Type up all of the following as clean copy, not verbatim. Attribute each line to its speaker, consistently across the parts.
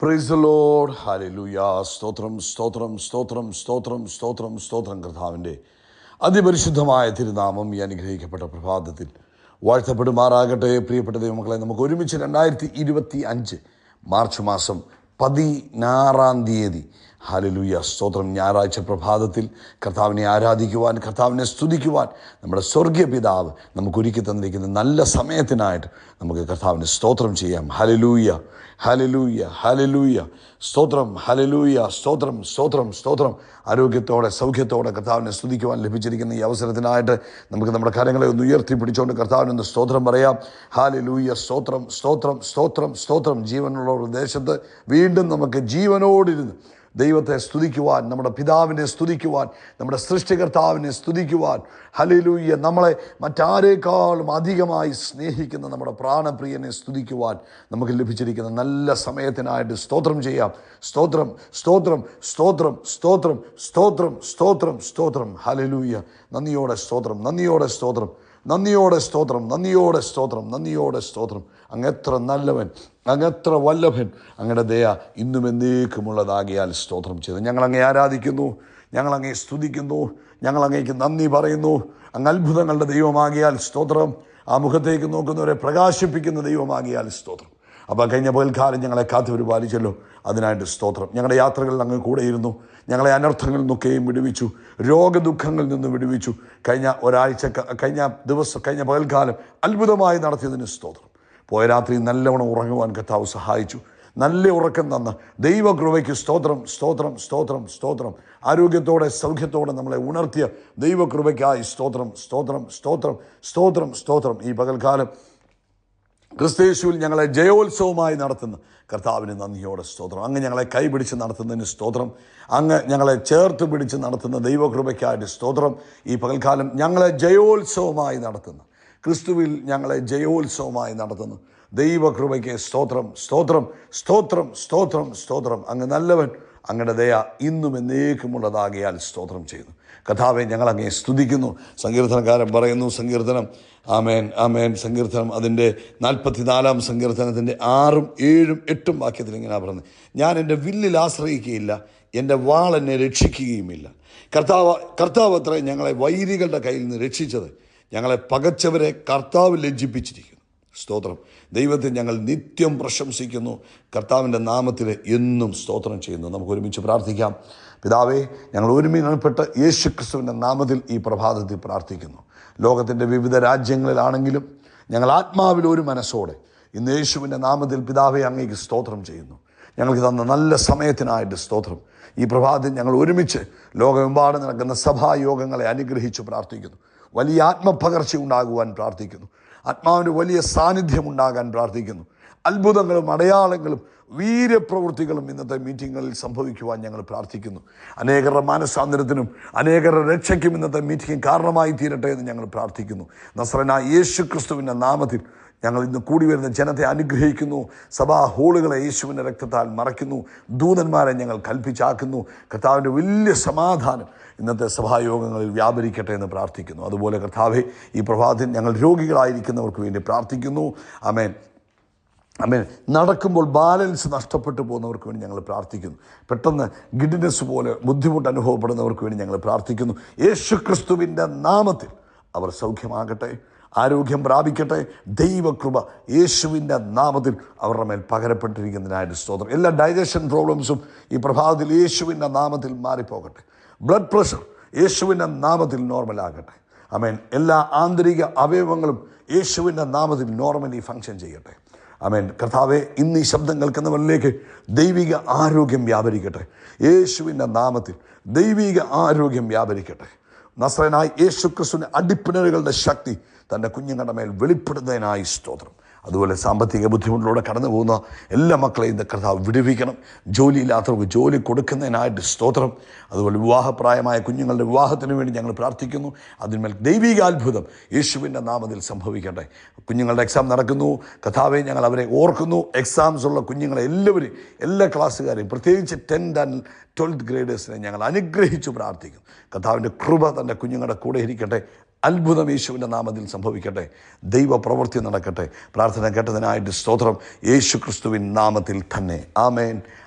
Speaker 1: Praise the Lord. Hallelujah. സ്തോത്രം സ്തോത്രം സ്തോത്രം സ്തോത്രം സ്തോത്രം സ്തോത്രം. കർത്താവിൻ്റെ അതിപരിശുദ്ധമായ തിരുനാമം ഈ അനുഗ്രഹിക്കപ്പെട്ട പ്രഭാതത്തിൽ വാഴ്ത്തപ്പെടുമാറാകട്ടെ. പ്രിയപ്പെട്ട ദൈവമക്കളെ, നമുക്ക് ഒരുമിച്ച് 2025 മാർച്ച് മാസം 16 ഹല്ലേലൂയ സ്തോത്രം ഞായറാഴ്ച പ്രഭാതത്തിൽ കർത്താവിനെ ആരാധിക്കുവാൻ, കർത്താവിനെ സ്തുതിക്കുവാൻ നമ്മുടെ സ്വർഗീയ പിതാവ് നമുക്ക് ഒരുക്കി തന്നിരിക്കുന്ന നല്ല സമയത്തിനായിട്ട് നമുക്ക് കർത്താവിന് സ്തോത്രം ചെയ്യാം. ഹല്ലേലൂയ ഹല്ലേലൂയ ഹല്ലേലൂയ സ്തോത്രം. ഹല്ലേലൂയ സ്തോത്രം സ്തോത്രം സ്തോത്രം. ആരോഗ്യത്തോടെ സൗഖ്യത്തോടെ കർത്താവിനെ സ്തുതിക്കുവാൻ ലഭിച്ചിരിക്കുന്ന ഈ അവസരത്തിനായിട്ട് നമുക്ക് നമ്മുടെ കരങ്ങളെ ഒന്ന് ഉയർത്തി പിടിച്ചുകൊണ്ട് കർത്താവിനൊന്ന് സ്തോത്രം പറയാം. ഹല്ലേലൂയ സ്തോത്രം സ്തോത്രം സ്തോത്രം സ്തോത്രം. ജീവനുള്ള ഒരു ദേശത്ത് വീണ്ടും നമുക്ക് ജീവനോടിരുന്ന് ദൈവത്തെ സ്തുതിക്കുവാൻ, നമ്മുടെ പിതാവിനെ സ്തുതിക്കുവാൻ, നമ്മുടെ സൃഷ്ടികർത്താവിനെ സ്തുതിക്കുവാൻ, ഹല്ലേലൂയ നമ്മളെ മറ്റാരേക്കാളും അധികമായി സ്നേഹിക്കുന്ന നമ്മുടെ പ്രാണപ്രിയനെ സ്തുതിക്കുവാൻ നമുക്ക് ലഭിച്ചിരിക്കുന്ന നല്ല സമയത്തിനായിട്ട് സ്തോത്രം ചെയ്യാം. സ്തോത്രം സ്തോത്രം സ്തോത്രം സ്തോത്രം സ്തോത്രം സ്തോത്രം സ്തോത്രം. ഹല്ലേലൂയ. നന്ദിയോടെ സ്തോത്രം, നന്ദിയോടെ സ്തോത്രം, നന്ദിയോടെ സ്തോത്രം, നന്ദിയോടെ സ്തോത്രം, നന്ദിയോടെ സ്തോത്രം. അങ്ങെത്ര നല്ലവൻ, അങ്ങെത്ര വല്ലഭൻ, അങ്ങയുടെ ദയ ഇന്നും എന്നേക്കുമുള്ളതാകിയാൽ സ്തോത്രം ചെയ്തു. ഞങ്ങളങ്ങേ ആരാധിക്കുന്നു, ഞങ്ങളങ്ങേ സ്തുതിക്കുന്നു, ഞങ്ങളങ്ങേക്ക് നന്ദി പറയുന്നു. അങ്ങ് അത്ഭുതങ്ങളുടെ ദൈവമാകിയാൽ സ്തോത്രം. ആ മുഖത്തേക്ക് നോക്കുന്നവരെ പ്രകാശിപ്പിക്കുന്ന ദൈവമാകിയാൽ സ്തോത്രം. അപ്പോൾ കഴിഞ്ഞ പകൽക്കാലം ഞങ്ങളെ കാത്തു പരിപാലിച്ചല്ലോ, അതിനായിട്ട് സ്തോത്രം. ഞങ്ങളുടെ യാത്രകളിൽ അങ്ങ് കൂടെയിരുന്നു, ഞങ്ങളെ അനർത്ഥങ്ങളിൽ നിന്നൊക്കെയും വിടുവിച്ചു, രോഗദുഃഖങ്ങളിൽ നിന്ന് വിടുവിച്ചു. കഴിഞ്ഞ ഒരാഴ്ച, കഴിഞ്ഞ പകൽക്കാലം അത്ഭുതമായി നടത്തിയതിന് സ്തോത്രം. പോയ രാത്രി നല്ലവണ്ണം ഉറങ്ങുവാൻ കർത്താവ് സഹായിച്ചു. നല്ല ഉറക്കം തന്ന ദൈവകൃപയ്ക്ക് സ്തോത്രം സ്തോത്രം സ്തോത്രം സ്തോത്രം. ആരോഗ്യത്തോടെ സൗഖ്യത്തോടെ നമ്മളെ ഉണർത്തിയ ദൈവകൃപയ്ക്കായി സ്തോത്രം സ്തോത്രം സ്തോത്രം സ്തോത്രം സ്തോത്രം. ഈ പകൽക്കാലം ക്രിസ്തയേശുവിൽ ഞങ്ങളെ ജയോത്സവമായി നടത്തുന്ന കർത്താവിന് നന്ദിയോടെ സ്തോത്രം. അങ്ങ് ഞങ്ങളെ കൈപിടിച്ച് നടത്തുന്നതിന് സ്തോത്രം. അങ്ങ് ഞങ്ങളെ ചേർത്ത് പിടിച്ച് നടത്തുന്ന ദൈവകൃപയ്ക്കായിട്ട് സ്തോത്രം. ഈ പകൽക്കാലം ഞങ്ങളെ ജയോത്സവമായി നടത്തുന്ന, ക്രിസ്തുവിൽ ഞങ്ങളെ ജയോത്സവമായി നടത്തുന്നു ദൈവകൃപയ്ക്ക് സ്തോത്രം സ്തോത്രം സ്തോത്രം സ്തോത്രം സ്തോത്രം. അങ്ങ് നല്ലവൻ, അങ്ങയുടെ ദയ ഇന്നും എന്നേക്കുമുള്ളതാകിയാൽ സ്തോത്രം ചെയ്യുന്നു. കർത്താവെ, ഞങ്ങളങ്ങേ സ്തുതിക്കുന്നു. സങ്കീർത്തനക്കാരൻ പറയുന്നു, സങ്കീർത്തനം ആമേൻ ആമേൻ സങ്കീർത്തനം അതിൻ്റെ 44 സങ്കീർത്തനത്തിൻ്റെ 6, 7, 8 വാക്യത്തിൽ ഇങ്ങനെ പറയുന്നത്: ഞാൻ എൻ്റെ വില്ലിൽ ആശ്രയിക്കുകയില്ല, എൻ്റെ വാൾ എന്നെ രക്ഷിക്കുകയുമില്ല. കർത്താവ് അത്ര ഞങ്ങളെ വൈരികളുടെ കയ്യിൽ നിന്ന് രക്ഷിച്ചത്. ഞങ്ങളെ പകച്ചവരെ കർത്താവ് ലജ്ജിപ്പിച്ചിരിക്കുന്നു. സ്തോത്രം. ദൈവത്തെ ഞങ്ങൾ നിത്യം പ്രശംസിക്കുന്നു, കർത്താവിൻ്റെ നാമത്തിൽ എന്നും സ്തോത്രം ചെയ്യുന്നു. നമുക്ക് ഒരുമിച്ച് പ്രാർത്ഥിക്കാം. പിതാവേ, ഞങ്ങൾ ഒരുമിച്ച് യേശു ക്രിസ്തുവിൻ്റെ നാമത്തിൽ ഈ പ്രഭാതത്തിൽ പ്രാർത്ഥിക്കുന്നു. ലോകത്തിൻ്റെ വിവിധ രാജ്യങ്ങളിലാണെങ്കിലും ഞങ്ങൾ ആത്മാവിൽ ഒരു മനസ്സോടെ ഇന്ന് യേശുവിൻ്റെ നാമത്തിൽ പിതാവേ അങ്ങേക്ക് സ്തോത്രം ചെയ്യുന്നു. ഞങ്ങൾക്ക് തന്ന നല്ല സമയത്തിനായിട്ട് സ്തോത്രം. ഈ പ്രഭാതത്തിൽ ഞങ്ങൾ ഒരുമിച്ച് ലോകമെമ്പാടും നടക്കുന്ന സഭായോഗങ്ങളെ അനുഗ്രഹിച്ച് പ്രാർത്ഥിക്കുന്നു. വലിയ ആത്മപകർച്ച ഉണ്ടാകുവാൻ പ്രാർത്ഥിക്കുന്നു. ആത്മാവിന് വലിയ സാന്നിധ്യം ഉണ്ടാകാൻ പ്രാർത്ഥിക്കുന്നു. അത്ഭുതങ്ങളും അടയാളങ്ങളും വീര്യപ്രവൃത്തികളും ഇന്നത്തെ മീറ്റിങ്ങുകളിൽ സംഭവിക്കുവാൻ ഞങ്ങൾ പ്രാർത്ഥിക്കുന്നു. അനേകരുടെ മാനസാന്തരത്തിനും അനേകരുടെ രക്ഷയ്ക്കും ഇന്നത്തെ മീറ്റിംഗ് കാരണമായി തീരട്ടെ എന്ന് ഞങ്ങൾ പ്രാർത്ഥിക്കുന്നു. നസ്രനായ യേശു ക്രിസ്തുവിൻ്റെ നാമത്തിൽ ഞങ്ങൾ ഇന്ന് കൂടി വരുന്ന ജനത്തെ അനുഗ്രഹിക്കുന്നു. സഭാ ഹോളുകളെ യേശുവിൻ്റെ രക്തത്താൽ മറയ്ക്കുന്നു. ദൂതന്മാരെ ഞങ്ങൾ കൽപ്പിച്ചാക്കുന്നു. കർത്താവിൻ്റെ വലിയ സമാധാനം ഇന്നത്തെ സഭായോഗങ്ങളിൽ വ്യാപരിക്കട്ടെ എന്ന് പ്രാർത്ഥിക്കുന്നു. അതുപോലെ കർത്താവെ, ഈ പ്രഭാതത്തിൽ ഞങ്ങൾ രോഗികളായിരിക്കുന്നവർക്ക് വേണ്ടി പ്രാർത്ഥിക്കുന്നു. ആമേൻ ആമേൻ. നടക്കുമ്പോൾ ബാലൻസ് നഷ്ടപ്പെട്ടു പോകുന്നവർക്ക് വേണ്ടി ഞങ്ങൾ പ്രാർത്ഥിക്കുന്നു. പെട്ടെന്ന് ഗിഡിനെസ് പോലെ ബുദ്ധിമുട്ട് അനുഭവപ്പെടുന്നവർക്ക് വേണ്ടി ഞങ്ങൾ പ്രാർത്ഥിക്കുന്നു. യേശു ക്രിസ്തുവിൻ്റെ നാമത്തിൽ അവർ സൗഖ്യമാകട്ടെ, ആരോഗ്യം പ്രാപിക്കട്ടെ. ദൈവകൃപ യേശുവിൻ്റെ നാമത്തിൽ അവരുടെ മേൽ പകരപ്പെട്ടിരിക്കുന്നതിനായിട്ട് സ്തോത്രം. എല്ലാ ഡൈജഷൻ പ്രോബ്ലംസും ഈ പ്രഭാതത്തിൽ യേശുവിൻ്റെ നാമത്തിൽ മാറിപ്പോകട്ടെ. ബ്ലഡ് പ്രഷർ യേശുവിൻ്റെ നാമത്തിൽ നോർമലാകട്ടെ. ആമേൻ. എല്ലാ ആന്തരിക അവയവങ്ങളും യേശുവിൻ്റെ നാമത്തിൽ നോർമലി ഫങ്ഷൻ ചെയ്യട്ടെ. ആമേൻ. കർത്താവെ, ഇന്ന് ഈ ശബ്ദം കേൾക്കുന്നവരിലേക്ക് ദൈവിക ആരോഗ്യം വ്യാപരിക്കട്ടെ. യേശുവിൻ്റെ നാമത്തിൽ ദൈവിക ആരോഗ്യം വ്യാപരിക്കട്ടെ. നസ്രനായ യേശു ക്രിസ്തുവിൻ്റെ അടിപ്പിണരുകളുടെ ശക്തി തൻ്റെ കുഞ്ഞുങ്ങളുടെ മേൽ വെളിപ്പെടുന്നതിനായി സ്തോത്രം. അതുപോലെ സാമ്പത്തിക ബുദ്ധിമുട്ടിലൂടെ കടന്നു പോകുന്ന എല്ലാ മക്കളെയും കർത്താവ് വിടുവിക്കണം. ജോലിയില്ലാത്തവർക്ക് ജോലി കൊടുക്കുന്നതിനായിട്ട് സ്തോത്രം. അതുപോലെ വിവാഹപ്രായമായ കുഞ്ഞുങ്ങളുടെ വിവാഹത്തിന് വേണ്ടി ഞങ്ങൾ പ്രാർത്ഥിക്കുന്നു. അതിന്മേൽ ദൈവികാത്ഭുതം യേശുവിൻ്റെ നാമത്തിൽ സംഭവിക്കട്ടെ. കുഞ്ഞുങ്ങളുടെ എക്സാം നടക്കുന്നു. കർത്താവെ, ഞങ്ങൾ അവരെ ഓർക്കുന്നു. എക്സാംസ് ഉള്ള കുഞ്ഞുങ്ങളെ എല്ലാവരും, എല്ലാ ക്ലാസ്സുകാരെയും, പ്രത്യേകിച്ച് 10th and 12th ഗ്രേഡേഴ്സിനെ ഞങ്ങൾ അനുഗ്രഹിച്ചു പ്രാർത്ഥിക്കുന്നു. കർത്താവിൻ്റെ കൃപ തൻ്റെ കുഞ്ഞുങ്ങളുടെ കൂടെ ഇരിക്കട്ടെ. അത്ഭുതം യേശുവിൻ്റെ നാമത്തിൽ സംഭവിക്കട്ടെ. ദൈവ പ്രവൃത്തി നടക്കട്ടെ. പ്രാർത്ഥന കേട്ടതിനായിട്ട് സ്തോത്രം. യേശു ക്രിസ്തുവിൻ നാമത്തിൽ തന്നെ. ആമേൻ,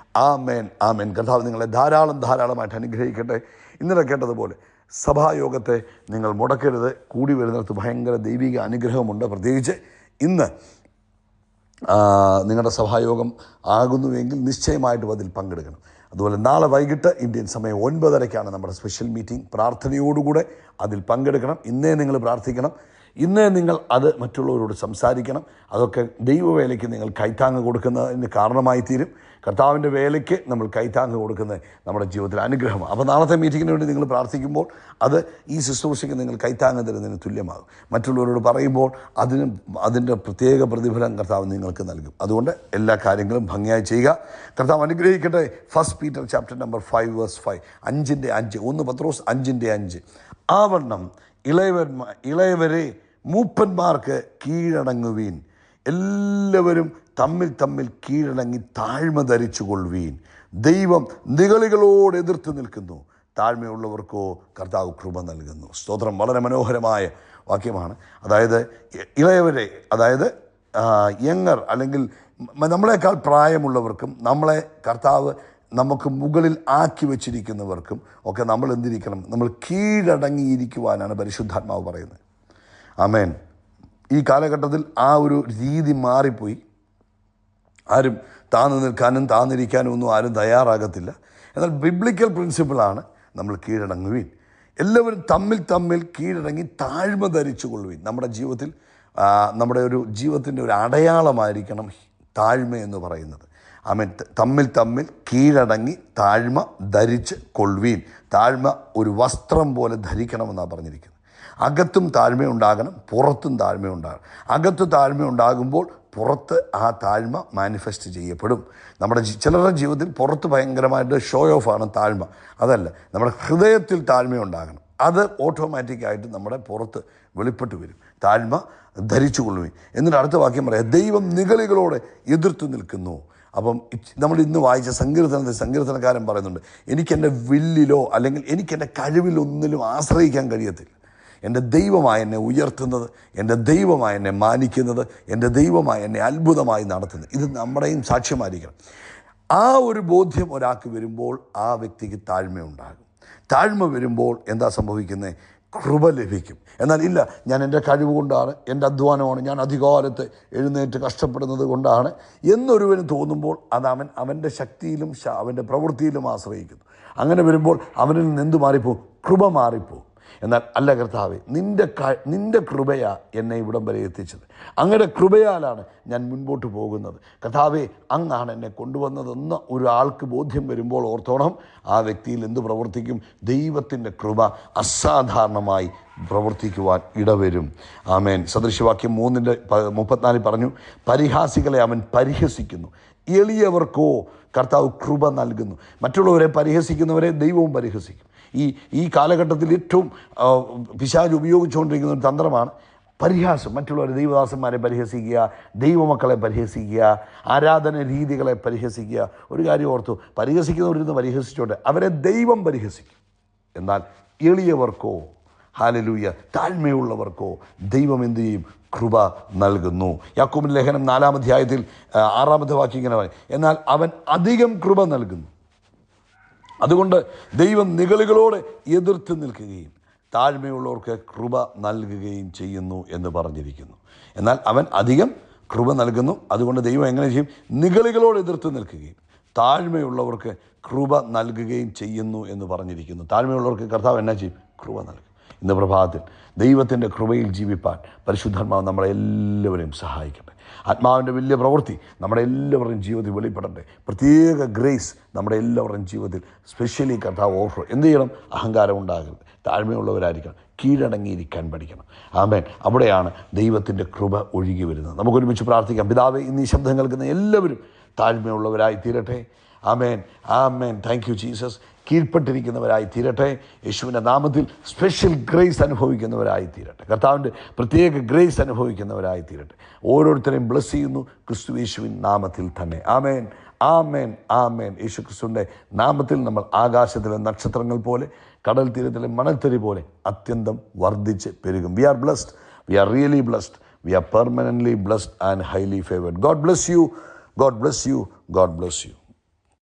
Speaker 1: ആമേൻ, ആമേൻ. കർത്താവ് നിങ്ങളെ ധാരാളമായിട്ട് അനുഗ്രഹിക്കട്ടെ. ഇന്നലെ കേട്ടതുപോലെ സഭായോഗത്തെ നിങ്ങൾ മുടക്കരുത്. കൂടി വരുന്നിടത്ത് ഭയങ്കര ദൈവിക അനുഗ്രഹമുണ്ട്. പ്രത്യേകിച്ച് ഇന്ന് നിങ്ങളുടെ സഭായോഗം ആകുന്നുവെങ്കിൽ നിശ്ചയമായിട്ടും അതിൽ പങ്കെടുക്കണം. അതുപോലെ നാളെ വൈകിട്ട് ഇന്ത്യൻ സമയം 9:30 നമ്മുടെ സ്പെഷ്യൽ മീറ്റിംഗ്. പ്രാർത്ഥനയോടുകൂടെ അതിൽ പങ്കെടുക്കണം. ഇന്നേ നിങ്ങൾ പ്രാർത്ഥിക്കണം. ഇന്നേ നിങ്ങൾ അത് മറ്റുള്ളവരോട് സംസാരിക്കണം. അതൊക്കെ ദൈവവേലയ്ക്ക് നിങ്ങൾ കൈത്താങ്ങ് കൊടുക്കുന്നതിന് കാരണമായി തീരും. കർത്താവിൻ്റെ വേലയ്ക്ക് നമ്മൾ കൈത്താങ്ങ് കൊടുക്കുന്നത് നമ്മുടെ ജീവിതത്തിൽ അനുഗ്രഹമാണ്. അപ്പോൾ നാളത്തെ മീറ്റിങ്ങിന് വേണ്ടി നിങ്ങൾ പ്രാർത്ഥിക്കുമ്പോൾ അത് ഈ ശുശ്രൂഷയ്ക്ക് നിങ്ങൾ കൈത്താങ്ങ് തരുന്നതിന് തുല്യമാകും. മറ്റുള്ളവരോട് പറയുമ്പോൾ അതിൻ്റെ പ്രത്യേക പ്രതിഫലം കർത്താവ് നിങ്ങൾക്ക് നൽകും. അതുകൊണ്ട് എല്ലാ കാര്യങ്ങളും ഭംഗിയായി ചെയ്യുക. കർത്താവ് അനുഗ്രഹിക്കട്ടെ. 1 Peter chapter number 5 verse 5, 5:5, 1 പത്രോസ് 5:5. ആവണ്ണം ഇളയവരെ മൂപ്പന്മാർക്ക് കീഴടങ്ങുവീൻ. എല്ലാവരും തമ്മിൽ കീഴടങ്ങി താഴ്മ ധരിച്ചു കൊള്ളുവീൻ. ദൈവം നിഗളികളോട് എതിർത്ത് നിൽക്കുന്നു, താഴ്മയുള്ളവർക്കോ കർത്താവ് കൃപ നൽകുന്നു. സ്തോത്രം. വളരെ മനോഹരമായ വാക്യമാണ്. അതായത് ഇളയവരെ, അതായത് യങ്ങർ അല്ലെങ്കിൽ നമ്മളെക്കാൾ പ്രായമുള്ളവർക്കും നമ്മളെ കർത്താവ് നമുക്ക് മുകളിൽ ആക്കി വച്ചിരിക്കുന്നവർക്കും ഒക്കെ നമ്മൾ എന്തിരിക്കണം? നമ്മൾ കീഴടങ്ങിയിരിക്കുവാനാണ് പരിശുദ്ധാത്മാവ് പറയുന്നത്. ആമേൻ. ഈ കാലഘട്ടത്തിൽ ആ ഒരു രീതി മാറിപ്പോയി. ആരും താഴ്ന്നു നിൽക്കാനും താഴ്ന്നിരിക്കാനും ഒന്നും ആരും തയ്യാറാകത്തില്ല. എന്നാൽ ബിബ്ലിക്കൽ പ്രിൻസിപ്പിളാണ് നമ്മൾ കീഴടങ്ങുവീൻ. എല്ലാവരും തമ്മിൽ കീഴടങ്ങി താഴ്മ ധരിച്ചു കൊള്ളുവീൻ. നമ്മുടെ ജീവിതത്തിൽ നമ്മുടെ ഒരു ജീവിതത്തിൻ്റെ ഒരു അടയാളമായിരിക്കണം താഴ്മ എന്ന് പറയുന്നത്. ആമേൻ. തമ്മിൽ കീഴടങ്ങി താഴ്മ ധരിച്ച് കൊള്ളുവീൻ. താഴ്മ ഒരു വസ്ത്രം പോലെ ധരിക്കണമെന്നാണ് പറഞ്ഞിരിക്കുന്നത്. അകത്തും താഴ്മയുണ്ടാകണം, പുറത്തും താഴ്മയുണ്ടാകണം. അകത്ത് താഴ്മയുണ്ടാകുമ്പോൾ പുറത്ത് ആ താഴ്മ മാനിഫെസ്റ്റ് ചെയ്യപ്പെടും. നമ്മുടെ ചിലരുടെ ജീവിതത്തിൽ പുറത്ത് ഭയങ്കരമായിട്ട് ഷോ ഓഫാണ് താഴ്മ. അതല്ല, നമ്മുടെ ഹൃദയത്തിൽ താഴ്മയുണ്ടാകണം. അത് ഓട്ടോമാറ്റിക്കായിട്ട് നമ്മുടെ പുറത്ത് വെളിപ്പെട്ട് വരും. താഴ്മ ധരിച്ചു കൊള്ളുവീൻ. എന്നിട്ട് അടുത്ത വാക്യം പറയാം, ദൈവം നിഗളികളോട് എതിർത്ത് നിൽക്കുന്നു. അപ്പം നമ്മൾ ഇന്ന് വായിച്ച സങ്കീർത്തനക്കാരൻ പറയുന്നുണ്ട്, എനിക്കെൻ്റെ വില്ലിലോ അല്ലെങ്കിൽ എനിക്കെൻ്റെ കഴിവിലൊന്നിലും ആശ്രയിക്കാൻ കഴിയത്തില്ല. എൻ്റെ ദൈവമായി എന്നെ ഉയർത്തുന്നത്, എൻ്റെ ദൈവമായി എന്നെ മാനിക്കുന്നത്, എൻ്റെ ദൈവമായി എന്നെ അത്ഭുതമായി നടത്തുന്നത്. ഇത് നമ്മുടെയും സാക്ഷ്യമായിരിക്കണം. ആ ഒരു ബോധ്യം ഒരാൾക്ക് വരുമ്പോൾ ആ വ്യക്തിക്ക് താഴ്മയുണ്ടാകും. താഴ്മ വരുമ്പോൾ എന്താ സംഭവിക്കുന്നത്? കൃപ ലഭിക്കും. എന്നാൽ ഇല്ല, ഞാൻ എൻ്റെ കഴിവ് കൊണ്ടാണ്, എൻ്റെ അധ്വാനമാണ്, ഞാൻ അധികാലത്ത് എഴുന്നേറ്റ് കഷ്ടപ്പെടുന്നത് കൊണ്ടാണ് എന്നൊരുവന് തോന്നുമ്പോൾ അത് അവൻ്റെ ശക്തിയിലും അവൻ്റെ പ്രവൃത്തിയിലും ആശ്രയിക്കുന്നു. അങ്ങനെ വരുമ്പോൾ അവനിൽ നിന്ന് എന്ത് മാറിപ്പോവും? കൃപ മാറിപ്പോവും. എന്നാൽ അല്ല കർത്താവേ, നിൻ്റെ കൃപയാ എന്നെ ഇവിടം വരെ എത്തിച്ചത്. അങ്ങയുടെ കൃപയാലാണ് ഞാൻ മുൻപോട്ട് പോകുന്നത്. കർത്താവേ, അങ്ങാണ് എന്നെ കൊണ്ടുവന്നതെന്ന് ഒരാൾക്ക് ബോധ്യം വരുമ്പോൾ ഓർത്തോണം, ആ വ്യക്തിയിൽ എന്ത് പ്രവർത്തിക്കും? ദൈവത്തിൻ്റെ കൃപ അസാധാരണമായി പ്രവർത്തിക്കുവാൻ ഇടവരും. ആമേൻ. സദൃശവാക്യം 3:34 പറഞ്ഞു, പരിഹാസികളെ അവൻ പരിഹസിക്കുന്നു, എളിയവർക്കോ കർത്താവ് കൃപ നൽകുന്നു. മറ്റുള്ളവരെ പരിഹസിക്കുന്നവരെ ദൈവവും പരിഹസിക്കും. ഈ കാലഘട്ടത്തിൽ ഏറ്റവും പിശാച് ഉപയോഗിച്ചുകൊണ്ടിരിക്കുന്ന ഒരു തന്ത്രമാണ് പരിഹാസം. മറ്റുള്ളവരെ, ദൈവദാസന്മാരെ പരിഹസിക്കുക, ദൈവമക്കളെ പരിഹസിക്കുക, ആരാധന രീതികളെ പരിഹസിക്കുക. ഒരു കാര്യം ഓർത്തു, പരിഹസിക്കുന്നവരിന്ന് പരിഹസിച്ചോട്ടെ, അവരെ ദൈവം പരിഹസിക്കും. എന്നാൽ എളിയവർക്കോ, ഹല്ലേലൂയ, താഴ്മയുള്ളവർക്കോ ദൈവം എന്ത് ചെയ്യും? കൃപ നൽകുന്നു. യാക്കോബിന്റെ ലേഖനം 4-ാം അധ്യായത്തിൽ 6-ാമത്തെ വാക്യം ഇങ്ങനെ പറയും, എന്നാൽ അവൻ അധികം കൃപ നൽകുന്നു. അതുകൊണ്ട് ദൈവം നിഗളികളോട് എതിർത്ത് നിൽക്കുകയും താഴ്മയുള്ളവർക്ക് കൃപ നൽകുകയും ചെയ്യുന്നു എന്ന് പറഞ്ഞിരിക്കുന്നു. എന്നാൽ അവൻ അധികം കൃപ നൽകുന്നു. അതുകൊണ്ട് ദൈവം എങ്ങനെ ചെയ്യും? നിഗളികളോട് എതിർത്ത് നിൽക്കുകയും താഴ്മയുള്ളവർക്ക് കൃപ നൽകുകയും ചെയ്യുന്നു എന്ന് പറഞ്ഞിരിക്കുന്നു. താഴ്മയുള്ളവർക്ക് കർത്താവ് എന്നാ ചെയ്യും? കൃപ നൽകും. ഇന്ന് പ്രഭാതത്തിൽ ദൈവത്തിൻ്റെ കൃപയിൽ ജീവിപ്പാൻ പരിശുദ്ധാത്മാവ് നമ്മളെല്ലാവരെയും സഹായിക്കട്ടെ. ആത്മാവിൻ്റെ വലിയ പ്രവൃത്തി നമ്മുടെ എല്ലാവരുടെയും ജീവിതത്തിൽ വെളിപ്പെടട്ടെ. പ്രത്യേക ഗ്രേസ് നമ്മുടെ എല്ലാവരുടെയും ജീവിതത്തിൽ സ്പെഷ്യലി കർത്താവ് ഓഫർ. എന്ത് ചെയ്യണം? അഹങ്കാരം ഉണ്ടാകരുത്, താഴ്മയുള്ളവരായിരിക്കണം, കീഴടങ്ങിയിരിക്കാൻ പഠിക്കണം. ആമേൻ. അവിടെയാണ് ദൈവത്തിൻ്റെ കൃപ ഒഴുകി വരുന്നത്. നമുക്കൊരുമിച്ച് പ്രാർത്ഥിക്കാം. പിതാവേ, ഇന്ന് ഈ ശബ്ദം കേൾക്കുന്ന എല്ലാവരും താഴ്മയുള്ളവരായി തീരട്ടെ. Amen, amen. Thank you Jesus. കീഴ്പ്പെട്ടിരിക്കുന്നവരായി തീരട്ടെ. യേശുവിൻ്റെ നാമത്തിൽ സ്പെഷ്യൽ ഗ്രേസ് അനുഭവിക്കുന്നവരായി തീരട്ടെ. കർത്താവിൻ്റെ പ്രത്യേക ഗ്രേസ് അനുഭവിക്കുന്നവരായി തീരട്ടെ. ഓരോരുത്തരെയും ബ്ലസ് ചെയ്യുന്നു ക്രിസ്തു യേശുവിൻ നാമത്തിൽ തന്നെ. ആമേൻ, ആമേൻ, ആമേൻ. യേശു ക്രിസ്തുവിൻ്റെ നാമത്തിൽ നമ്മൾ ആകാശത്തിലെ നക്ഷത്രങ്ങൾ പോലെ കടൽ തീരത്തിലെ മണൽത്തരി പോലെ അത്യന്തം വർദ്ധിച്ച് പെരുകും. We are blessed. We are really blessed. We are permanently blessed and highly favoured. God bless you. God bless you. God bless you.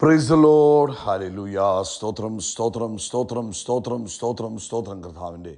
Speaker 1: Praise the Lord. Hallelujah. സ്തോത്രം, സ്തോത്രം, സ്തോത്രം, സ്തോത്രം, സ്തോത്രം, സ്തോത്രം കർത്താവിൻ്റെ